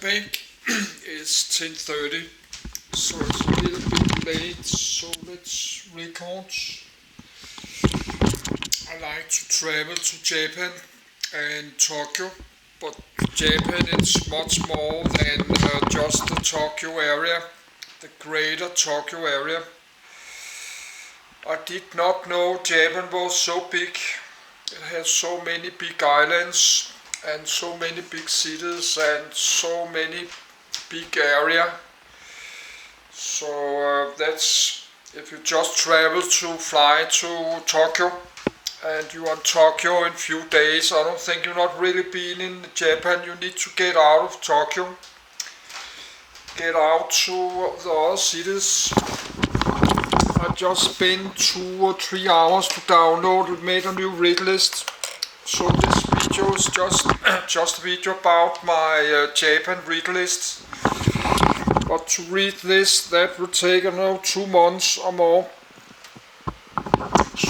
think it's 10:30, so it's a little bit late, so let's record. I like to travel to Japan and Tokyo, but Japan is much more than just the Tokyo area, the greater Tokyo area. I did not know Japan was so big. It has so many big islands and so many big cities and so many big area. So that's, if you just fly to Tokyo and you are in Tokyo in few days, I don't think you're not really been in Japan. You need to get out of Tokyo, get out to the other cities. I just spent 2 or 3 hours to download and made a new read list. So this video is just a video about my Japan read list. But to read this, that will take 2 months or more.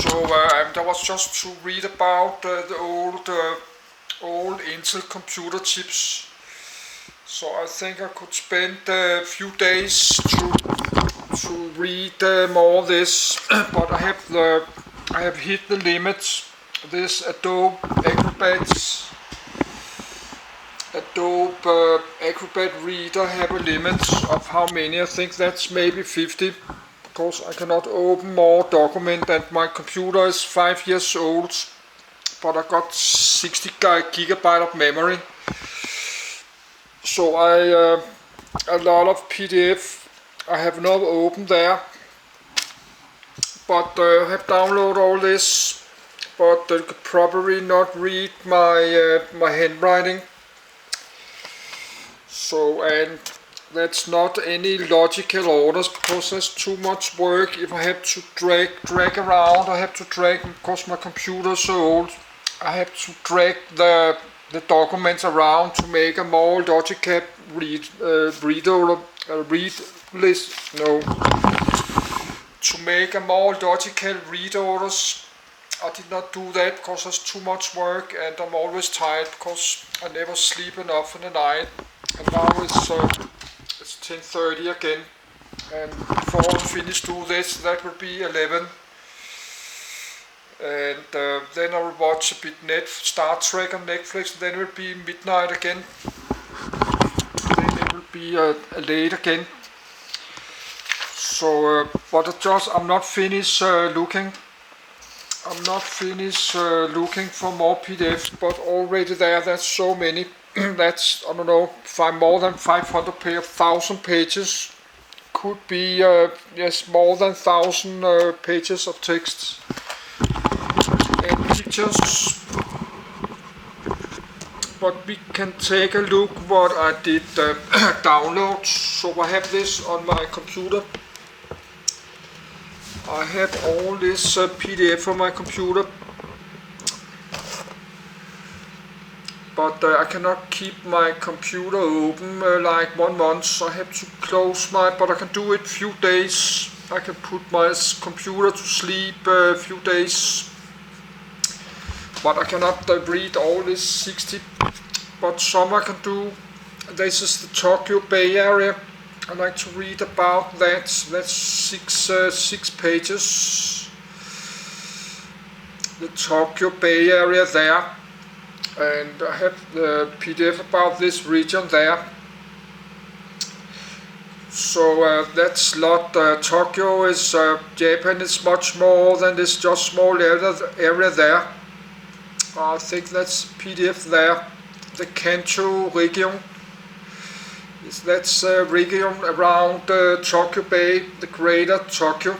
So that was just to read about the old Intel computer chips. So I think I could spend a few days to read more of this, but I have hit the limit. This Adobe Acrobat Reader have a limit of how many. I think that's maybe 50, because I cannot open more document, and my computer is 5 years old, but I got 60 gigabyte of memory. So a lot of PDF I have not opened there, but I have downloaded all this. But you could probably not read my handwriting. So, and that's not any logical orders, because there's too much work. If I have to drag around, I have to drag, because my computer is so old, I have to drag the documents around to make a more logical to make a more logical read orders. I did not do that because there's too much work, and I'm always tired because I never sleep enough in the night. And now it's 10:30 again, and before I finish do this, that will be 11. And then I will watch a bit Star Trek on Netflix, and then it will be midnight again. Then it will be late again. So, but I'm not finished looking. I'm not finished looking for more PDFs, but already there's so many. That's, I don't know, more than 500 pages, 1,000 pages. Could be, yes, more than 1,000 pages of text and pictures. But we can take a look what I did download. So I have this on my computer. I have all this PDF on my computer, but I cannot keep my computer open like 1 month, so I have to close but I can do it few days. I can put my computer to sleep a few days, but I cannot read all this 60, but some I can do. This is the Tokyo Bay Area. I like to read about that. That's 6 pages. The Tokyo Bay Area there, and I have the PDF about this region there. So that's lot. Tokyo is Japan is much more than this just small area there. I think that's PDF there. The Kanto region. That's a region around Tokyo Bay, the greater Tokyo.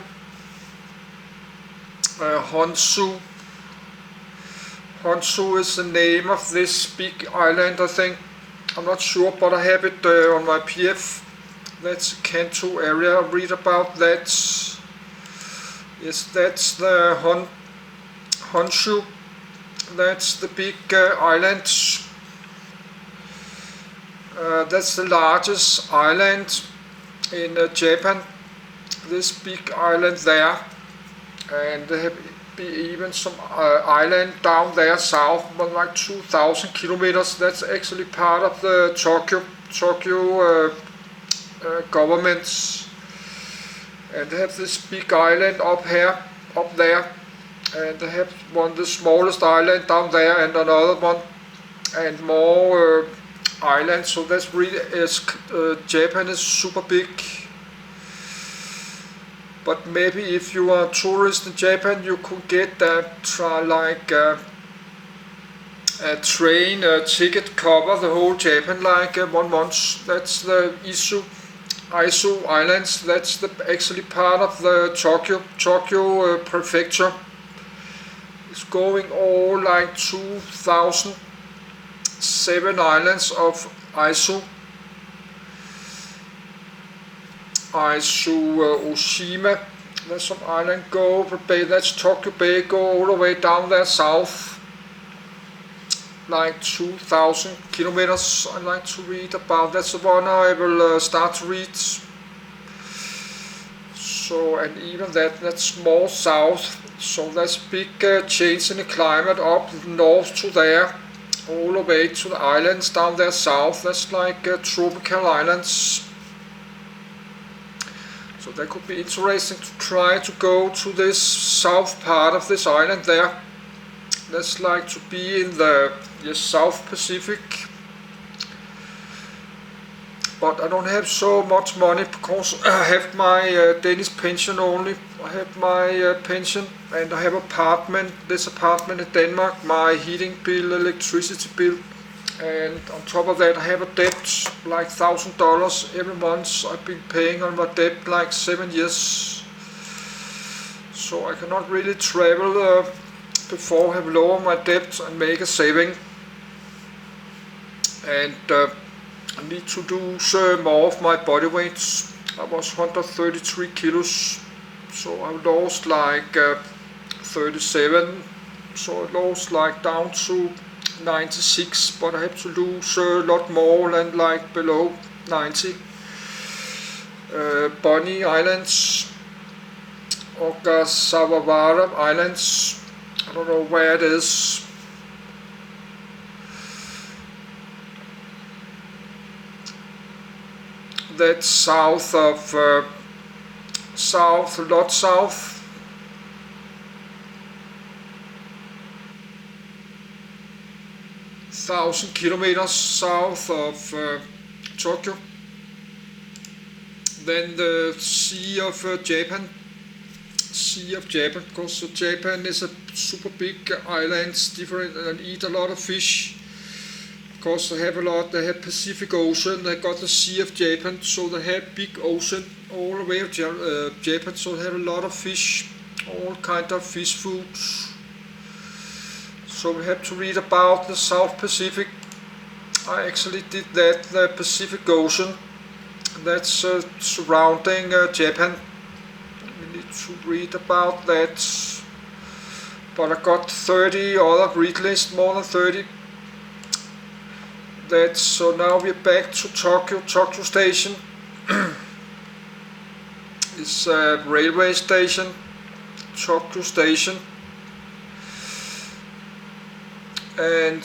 Honshu is the name of this big island, I think. I'm not sure, but I have it on my PDF. That's the Kanto area. I read about that. Yes, that's the Honshu. That's the big island. That's the largest island in Japan, this big island there, and there have even some island down there south, like 2,000 kilometers. That's actually part of the Tokyo. Tokyo governments, and they have this big island up there, and they have the smallest island down there, and another one, and more islands. So that's really Japan is super big. But maybe if you are a tourist in Japan, you could get a train ticket cover the whole Japan like 1 month. That's the Izu Islands. That's actually part of the Tokyo prefecture. It's going all like 2,007 islands of Izu. Oshima, that's some island go, that's Tokyo Bay, go all the way down there south, like 2,000 kilometers. I like to read about, that's the one I will start to read. So, and even that's more south, so that's big change in the climate up north to there, all the way to the islands down there south. That's like tropical islands. So that could be interesting to try to go to this south part of this island there. That's like to be in the South Pacific. But I don't have so much money because I have my Danish pension only. I have my pension, and I have this apartment in Denmark, my heating bill, electricity bill. And on top of that I have a debt like $1,000 every month. I've been paying on my debt like 7 years. So I cannot really travel before I have lowered my debt and make a saving. And I need to lose more of my body weight. I was 133 kilos, so I lost like 37. So I lost like down to 96, but I have to lose a lot more than like below 90. Bonny Islands, Ogasawara Islands, I don't know where it is. That's south of a lot south. Thousand kilometers south of Tokyo. Then the Sea of Japan, because Japan is a super big island, different, and eat a lot of fish. Because they have Pacific Ocean, they got the Sea of Japan, so they have big ocean all the way of Japan, so they have a lot of fish, all kind of fish foods. So we have to read about the South Pacific. I actually did that, the Pacific Ocean, that's surrounding Japan. We need to read about that. But I got 30 other read lists, more than 30. So now we're back to Tokyo Station. It's a railway station, Tokyo Station. And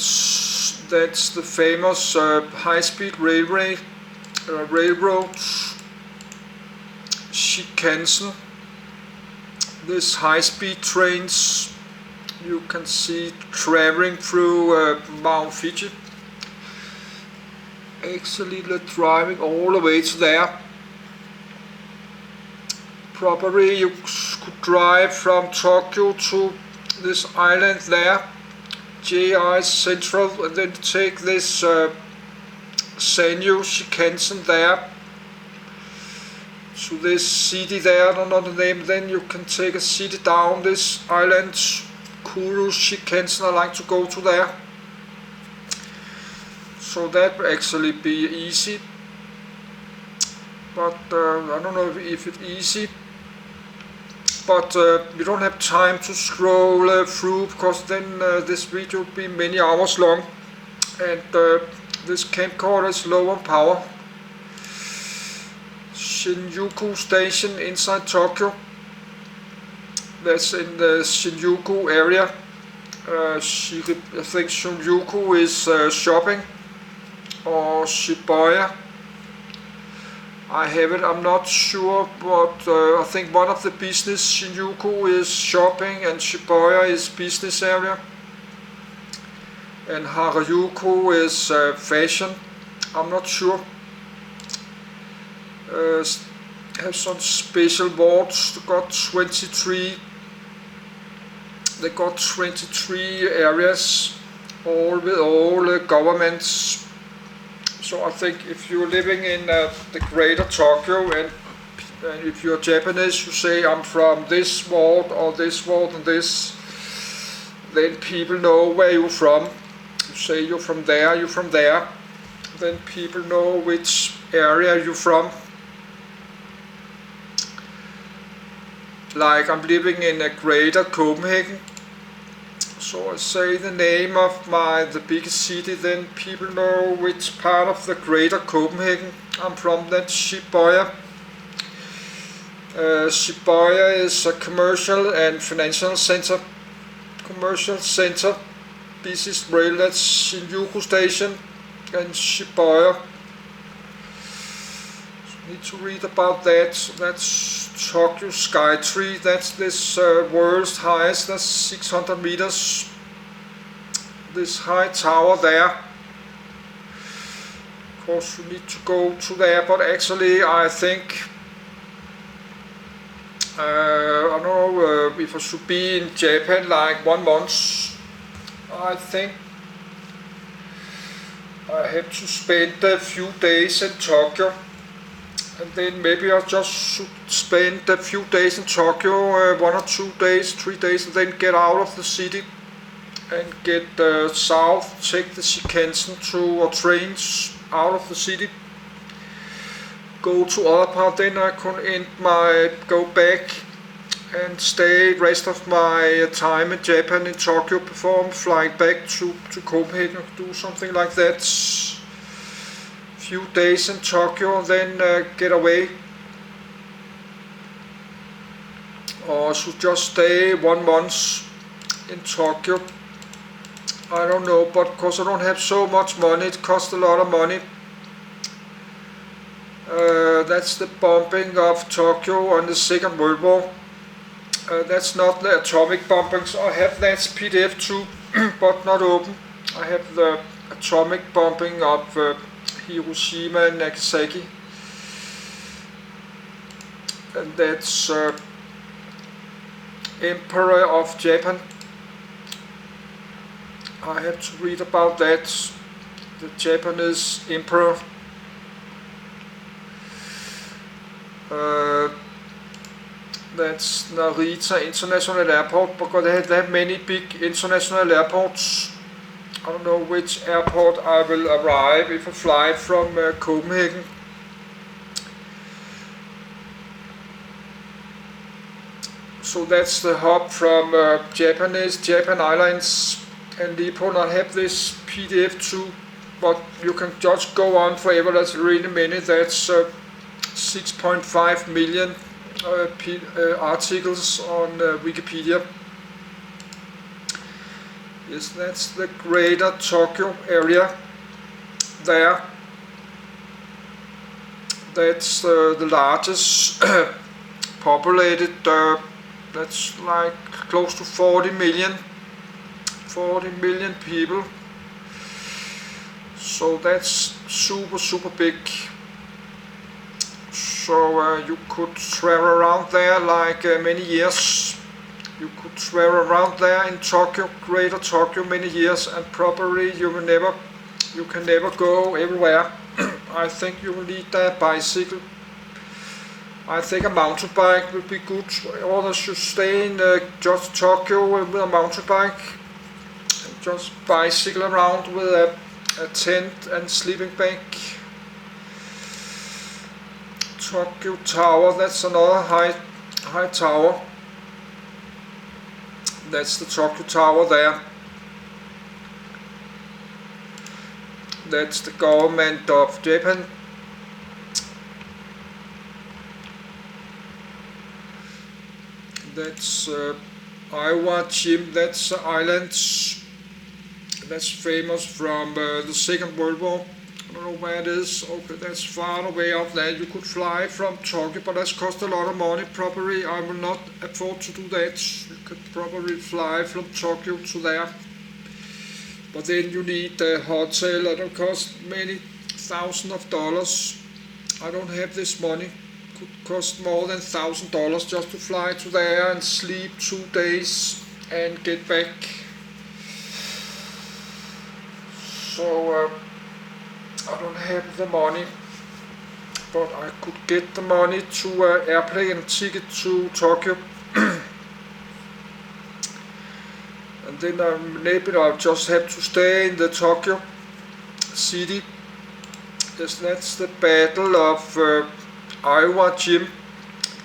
that's the famous high-speed railroad, Shinkansen. This high-speed trains you can see traveling through Mount Fuji. Actually, they're driving all the way to there. Probably you could drive from Tokyo to this island there, JI Central, and then take this Sanyo Shinkansen there to this city there, I don't know the name. Then you can take a city down this island, Kuru Shinkansen. I like to go to there. So that will actually be easy, but I don't know if it's easy. But we don't have time to scroll through, because then this video will be many hours long, and this camcorder is low on power. Shinjuku Station inside Tokyo. That's in the Shinjuku area. I think Shinjuku is shopping, or Shibuya. I have it, I'm not sure, but I think one of the business, Shinjuku is shopping and Shibuya is business area. And Harajuku is fashion, I'm not sure. Have some special wards, they got 23 areas, all with all governments. So I think if you're living in the greater Tokyo and if you're Japanese, you say I'm from this ward or this ward and this, then people know where you're from. You say you're from there, then people know which area you're from. Like I'm living in a greater Copenhagen, so I say the name of the biggest city, then people know which part of the greater Copenhagen I'm from. That's Shibuya. Shibuya is a commercial and financial center. Commercial center, business rail, that's Shinjuku Station and Shibuya. Need to read about that. That's Tokyo Skytree. That's this world's highest. That's 600 meters. This high tower there. Of course, you need to go to there, but actually, I think I don't know if I should be in Japan like 1 month. I think I have to spend a few days in Tokyo. And then maybe I just should spend a few days in Tokyo, 1 or 2 days, 3 days, and then get out of the city and get south, take the Shinkansen or trains out of the city, go to other part, then I can go back and stay rest of my time in Japan, in Tokyo, before I'm flying back to Copenhagen, do something like that. Few days in Tokyo, then get away, or should just stay 1 month in Tokyo. I don't know, but because I don't have so much money, it costs a lot of money. That's the bombing of Tokyo on the Second World War. That's not the atomic bombings. I have that's PDF too, but not open. I have the atomic bombing of Hiroshima and Nagasaki, and that's Emperor of Japan. I had to read about that, the Japanese Emperor. That's Narita International Airport, because they have many big international airports. I don't know which airport I will arrive if I fly from Copenhagen. So that's the hub from Japan Airlines and Nippon. I have this PDF too, but you can just go on forever. That's really many. That's 6.5 million articles on Wikipedia. Yes, that's the greater Tokyo area there. That's the largest populated, that's like close to 40 million people. So that's super big. So you could travel around there like many years. You could travel around there in Tokyo, greater Tokyo, many years, and probably you can never go everywhere. I think you will need a bicycle. I think a mountain bike would be good. Others should stay in just Tokyo with a mountain bike, and just bicycle around with a tent and sleeping bag. Tokyo Tower, that's another high tower. That's the Tokyo Tower there. That's the government of Japan. That's Iwa Jim, that's islands. That's famous from the Second World War. don't know where it is. Okay, that's far away off there. You could fly from Tokyo, but that's cost a lot of money. Probably I will not afford to do that. You could probably fly from Tokyo to there. But then you need a hotel that will cost many thousands of dollars. I don't have this money. It could cost more than $1,000 just to fly to there and sleep 2 days and get back. So I don't have the money, but I could get the money to an airplane ticket to Tokyo. And then maybe I'll just have to stay in the Tokyo city. Yes, that's the Battle of Iwo Jima,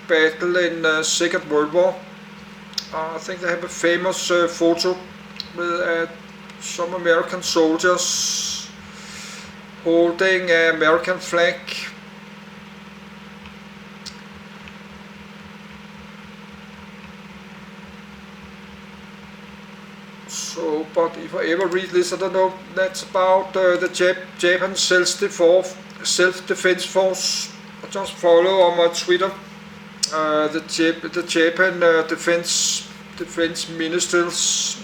battle in Second World War. I think they have a famous photo with some American soldiers holding an American flag. So, but if I ever read this, I don't know. That's about the Japan self-defense force. I just follow on my Twitter the Japan defense ministers,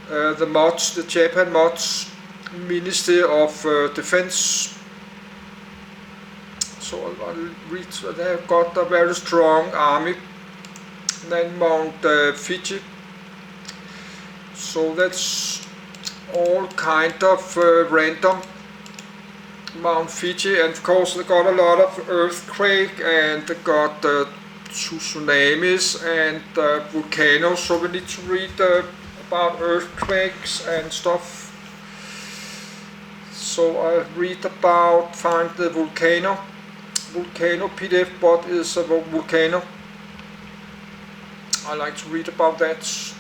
the Japan MODs, Ministry of Defense. So I'll read. They have got a very strong army. Then Mount Fiji. So that's all kind of random. Mount Fiji, and of course they got a lot of earthquake, and they got tsunamis and volcanoes. So we need to read about earthquakes and stuff. So I read about, find the volcano PDF. What is a volcano? I like to read about that.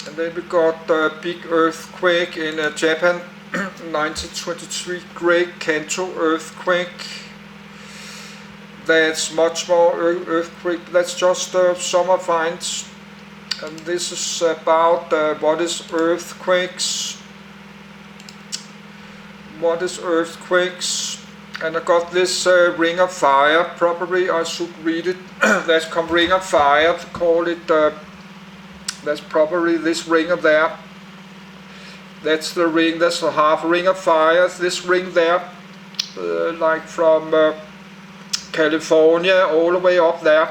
And then we got a big earthquake in Japan, 1923, Great Kanto earthquake. That's much more earthquake. That's just summer finds. And this is about what is earthquakes. What is earthquakes? And I got this Ring of Fire. Probably I should read it. That's come Ring of Fire, to call it. That's probably this ring up there. That's the ring, that's the half Ring of Fire. This ring there, like from California all the way up there,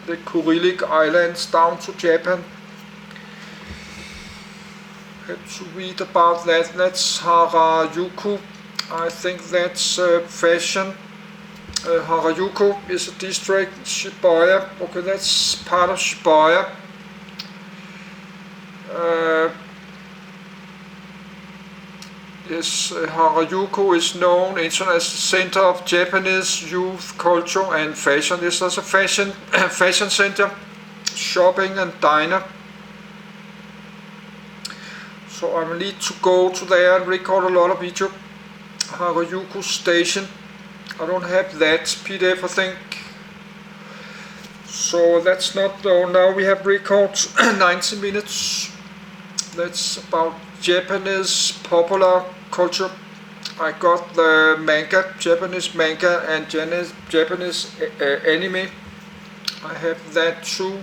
the Kurilic Islands down to Japan. Have to read about that. That's Harajuku. I think that's fashion. Harajuku is a district. Shibuya. Okay, that's part of Shibuya. Yes, Harajuku is known international center of Japanese youth culture and fashion. This is a fashion center, shopping and diner. So I will need to go to there and record a lot of video. Harajuku station. I don't have that PDF, I think. So that's not. Now we have recorded 90 minutes. That's about Japanese popular culture. I got the manga, Japanese manga, and Japanese anime. I have that too.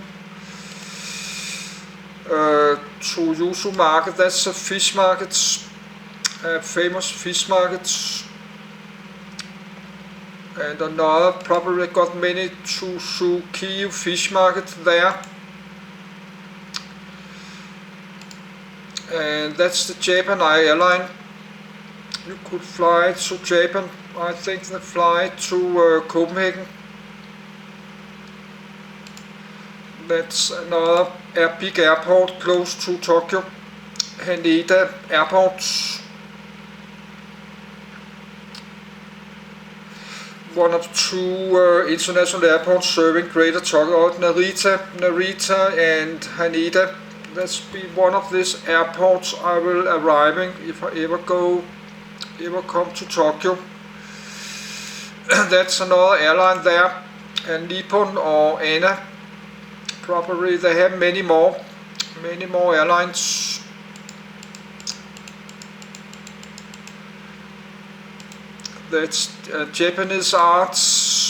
Tsuyu market, that's a fish market, famous fish markets. And another, probably got many Tsuzuki fish market there. And that's the Japan airline. You could fly to Japan. I think they fly to Copenhagen. That's another big airport close to Tokyo. Haneda Airport. One of two international airports serving Greater Tokyo, Narita and Haneda. That's be one of these airports I will arriving if I ever come to Tokyo. That's another airline there, and Nippon or ANA. Probably they have many more airlines. That's Japanese arts